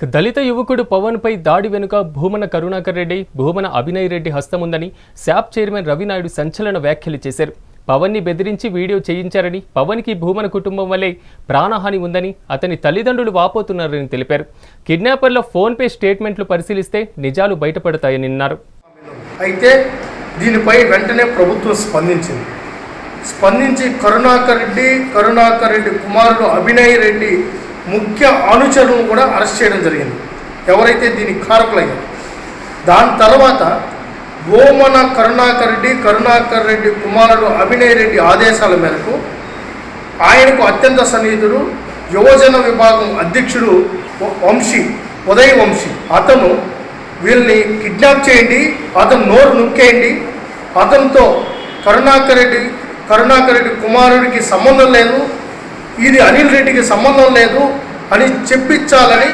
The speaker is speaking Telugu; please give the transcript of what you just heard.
దళిత యువకుడు పవన్పై దాడి వెనుక భూమన కరుణాకర్ రెడ్డి, భూమన అభినయ్ రెడ్డి హస్తముందని శాప్ చైర్మన్ రవినాయుడు సంచలన వ్యాఖ్యలు చేశారు. పవన్ని బెదిరించి వీడియో చేయించారని, పవన్కి భూమన కుటుంబం వల్లే ప్రాణహాని ఉందని అతని తల్లిదండ్రులు వాపోతున్నారని తెలిపారు. కిడ్నాపర్ల ఫోన్పే స్టేట్మెంట్లు పరిశీలిస్తే నిజాలు బయటపడతాయని అన్నారు. అయితే దీనిపై వెంటనే ప్రభుత్వం స్పందించి కరుణాకర్ రెడ్డి కుమారుడు అభినయ్ రెడ్డి ముఖ్య అనుచరులను కూడా అరెస్ట్ చేయడం జరిగింది, ఎవరైతే దీనికి కారకులయ్యారు. దాని తర్వాత భూమన కరుణాకర్ రెడ్డి కుమారుడు అభినయ్ రెడ్డి ఆదేశాల మేరకు ఆయనకు అత్యంత సన్నిహితుడు యువజన విభాగం అధ్యక్షుడు ఉదయ్ వంశీ అతను వీళ్ళని కిడ్నాప్ చేయండి, అతను నోరు నొక్కేయండి, అతనితో కరుణాకర్ రెడ్డి కుమారుడికి సంబంధం లేదు, ఇది అనిల్ రెడ్డికి సంబంధం లేదు అని చెప్పించాలని